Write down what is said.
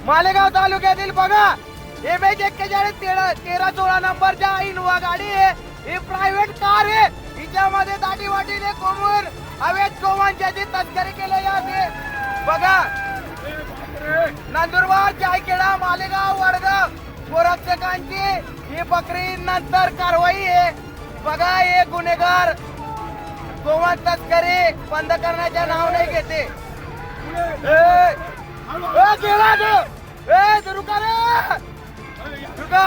मालेगाव तालुक्यातील बघा MH 411316 नंबरच्या इनोवा गाडी आहे. ही प्रायव्हेट कार आहे. हिच्यामध्ये दाटी वाटीने कोमून अवैध गोवंशाची तस्करी केली जाते. बघा नंदुरबार जायखेडा मालेगाव वडगाव गोरक्षकांची ही बकरी नंतर कारवाई आहे. बघा हे गुन्हेगार गोवंश तस्करी बंद करण्याच्या नाव नाही घेते. रुका रे रुका